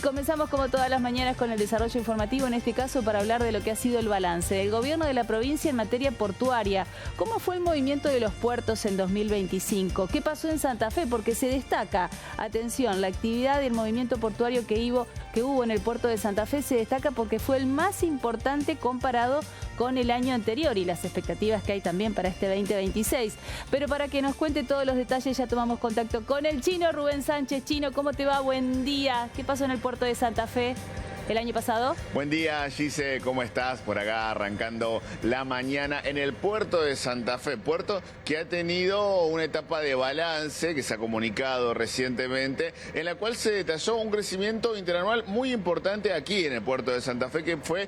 comenzamos como todas las mañanas con el desarrollo informativo, en este caso para hablar de lo que ha sido el balance del gobierno de la provincia en materia portuaria. ¿Cómo fue el movimiento de los puertos en 2025? ¿Qué pasó en Santa Fe? Porque se destaca, atención, la actividad del movimiento portuario que hubo en el puerto de Santa Fe se destaca porque fue el más importante comparado con el año anterior y las expectativas que hay también para este 2026. Pero para que nos cuente todos los detalles ya tomamos contacto con el Chino Rubén Sánchez. Chino, ¿cómo te va? Buen día. ¿Qué pasó en el puerto de Santa Fe el año pasado? Buen día, Gise, ¿cómo estás? Por acá arrancando la mañana en el puerto de Santa Fe, puerto que ha tenido una etapa de balance que se ha comunicado recientemente, en la cual se detalló un crecimiento interanual muy importante aquí en el puerto de Santa Fe, que fue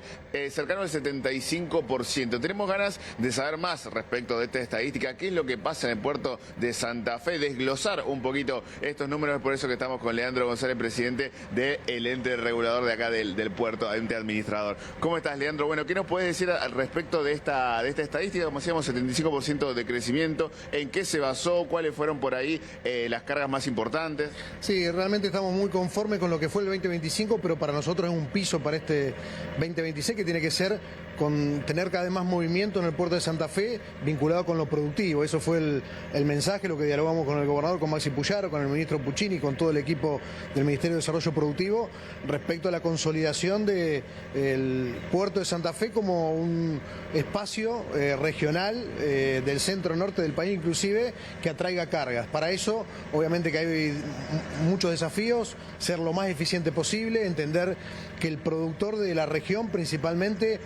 cercano al 75%. Tenemos ganas de saber más respecto de esta estadística, qué es lo que pasa en el puerto de Santa Fe, desglosar un poquito estos números, por eso que estamos con Leandro González, presidente del ente regulador de acá del puerto, ente administrador. ¿Cómo estás, Leandro? Bueno, ¿qué nos puedes decir al respecto de esta estadística? Como decíamos, 75% de crecimiento. ¿En qué se basó? ¿Cuáles fueron por ahí las cargas más importantes? Sí, realmente estamos muy conformes con lo que fue el 2025, pero para nosotros es un piso para este 2026 que tiene que ser con tener cada vez más movimiento en el puerto de Santa Fe vinculado con lo productivo. Eso fue el mensaje, lo que dialogamos con el gobernador, con Maxi Puyaro, con el ministro Puccini, con todo el equipo del Ministerio de Desarrollo Productivo respecto a la consolidación del puerto de Santa Fe como un espacio regional del centro norte del país inclusive que atraiga cargas. Para eso obviamente que hay muchos desafíos, ser lo más eficiente posible, entender que el productor de la región principalmente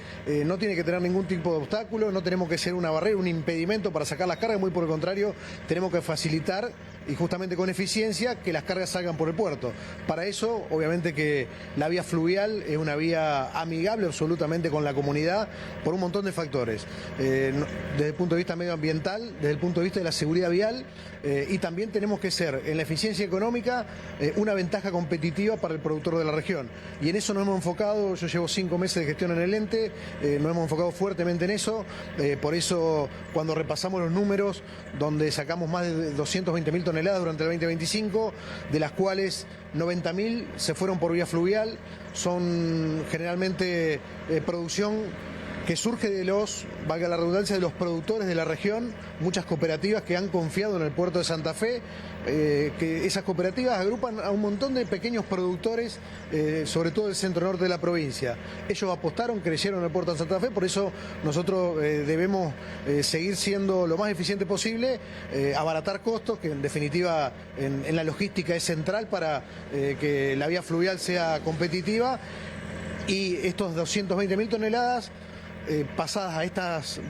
no tiene que tener ningún tipo de obstáculo, no tenemos que ser una barrera, un impedimento para sacar las cargas, muy por el contrario, tenemos que facilitar y justamente con eficiencia que las cargas salgan por el puerto. Para eso, obviamente que la vía fluvial es una vía amigable absolutamente con la comunidad por un montón de factores, desde el punto de vista medioambiental, desde el punto de vista de la seguridad vial, y también tenemos que ser en la eficiencia económica una ventaja competitiva para el productor de la región. Y en eso nos hemos enfocado, yo llevo 5 meses de gestión en el ente, nos hemos enfocado fuertemente en eso, por eso cuando repasamos los números, donde sacamos más de 220.000 toneladas durante el 2025, de las cuales 90.000 se fueron por vía fluvial, son generalmente producción que surge de valga la redundancia, de los productores de la región, muchas cooperativas que han confiado en el puerto de Santa Fe, que esas cooperativas agrupan a un montón de pequeños productores, sobre todo del centro norte de la provincia. Ellos apostaron, creyeron en el puerto de Santa Fe, por eso nosotros debemos seguir siendo lo más eficiente posible, abaratar costos, que en definitiva en la logística es central para que la vía fluvial sea competitiva, y estos 220.000 toneladas pasadas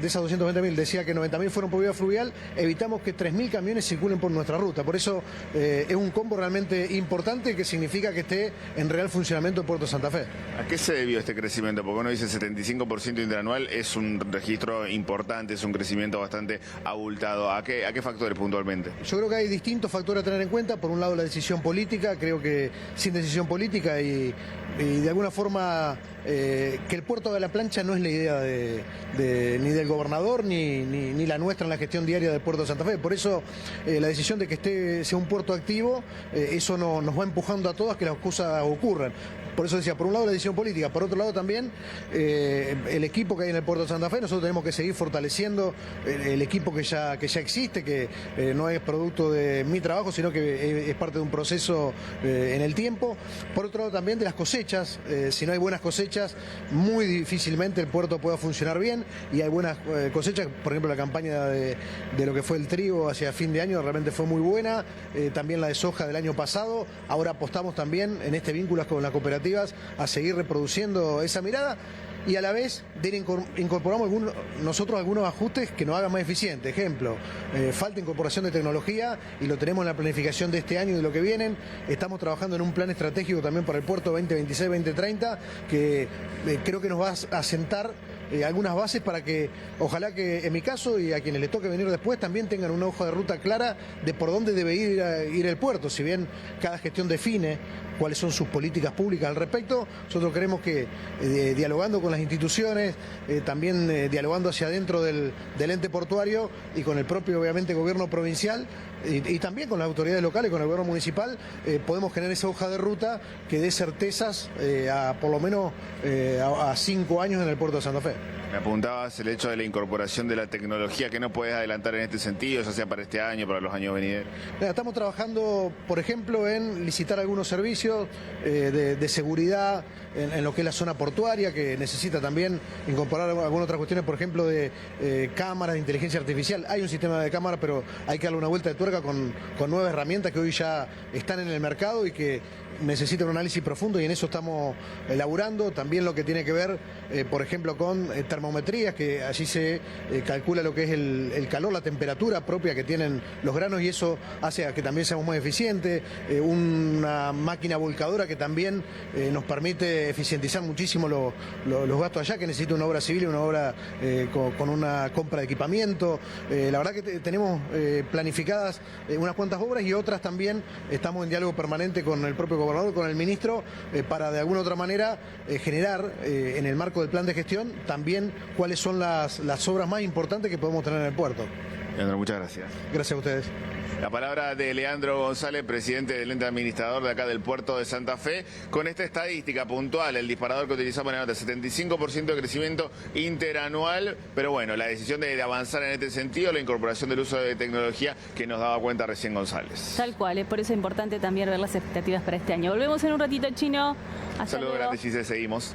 de esas 220.000, decía que 90.000 fueron por vía fluvial, evitamos que 3.000 camiones circulen por nuestra ruta. Por eso es un combo realmente importante que significa que esté en real funcionamiento el puerto de Santa Fe. ¿A qué se debió este crecimiento? Porque uno dice 75% interanual, es un registro importante, es un crecimiento bastante abultado. ¿A qué factores puntualmente? Yo creo que hay distintos factores a tener en cuenta. Por un lado la decisión política, creo que sin decisión política y de alguna forma que el puerto de la plancha no es la idea ni del gobernador ni la nuestra en la gestión diaria del puerto de Santa Fe. Por eso la decisión de que sea un puerto activo, eso nos va empujando a todas que las cosas ocurran. Por eso decía, por un lado la decisión política, por otro lado también el equipo que hay en el puerto de Santa Fe. Nosotros tenemos que seguir fortaleciendo el equipo que ya existe, que no es producto de mi trabajo, sino que es parte de un proceso en el tiempo. Por otro lado también de las cosechas, si no hay buenas cosechas, muy difícilmente el puerto pueda funcionar bien, y hay buenas cosechas, por ejemplo la campaña de lo que fue el trigo hacia fin de año realmente fue muy buena, también la de soja del año pasado. Ahora apostamos también en este vínculo con las cooperativas a seguir reproduciendo esa mirada, y a la vez incorporamos nosotros algunos ajustes que nos hagan más eficientes. Ejemplo, falta incorporación de tecnología, y lo tenemos en la planificación de este año y de lo que vienen. Estamos trabajando en un plan estratégico también para el puerto 2026-2030, que creo que nos va a sentar algunas bases para que, ojalá que en mi caso y a quienes les toque venir después, también tengan una hoja de ruta clara de por dónde debe ir el puerto. Si bien cada gestión define cuáles son sus políticas públicas al respecto. Nosotros creemos que dialogando con las instituciones, también dialogando hacia adentro del ente portuario y con el propio, obviamente, gobierno provincial, y también con las autoridades locales, con el gobierno municipal, podemos generar esa hoja de ruta que dé certezas por lo menos a 5 años en el puerto de Santa Fe. Me apuntabas el hecho de la incorporación de la tecnología, que no puedes adelantar en este sentido, ya sea para este año, para los años venideros. Estamos trabajando, por ejemplo, en licitar algunos servicios de seguridad en lo que es la zona portuaria, que necesita también incorporar algunas otras cuestiones, por ejemplo, de cámaras de inteligencia artificial. Hay un sistema de cámaras, pero hay que darle una vuelta de tuerca con nuevas herramientas que hoy ya están en el mercado y que necesitan un análisis profundo, y en eso estamos elaborando. También lo que tiene que ver, por ejemplo, con termometrías, que allí se calcula lo que es el calor, la temperatura propia que tienen los granos, y eso hace a que también seamos más eficientes. Una máquina volcadora que también nos permite eficientizar muchísimo los gastos allá, que necesita una obra civil y una obra con una compra de equipamiento. La verdad que tenemos planificadas unas cuantas obras, y otras también estamos en diálogo permanente con el propio gobernador, con el ministro, para de alguna u otra manera generar en el marco del plan de gestión también cuáles son las obras más importantes que podemos tener en el puerto. Leandro, muchas gracias. Gracias a ustedes. La palabra de Leandro González, presidente del ente administrador de acá del puerto de Santa Fe, con esta estadística puntual, el disparador que utilizamos en la nota, 75% de crecimiento interanual, pero bueno, la decisión de avanzar en este sentido, la incorporación del uso de tecnología que nos daba cuenta recién González. Tal cual, es por eso importante también ver las expectativas para este año. Volvemos en un ratito, Chino. Hasta Saludos luego. grandes, Gise, seguimos.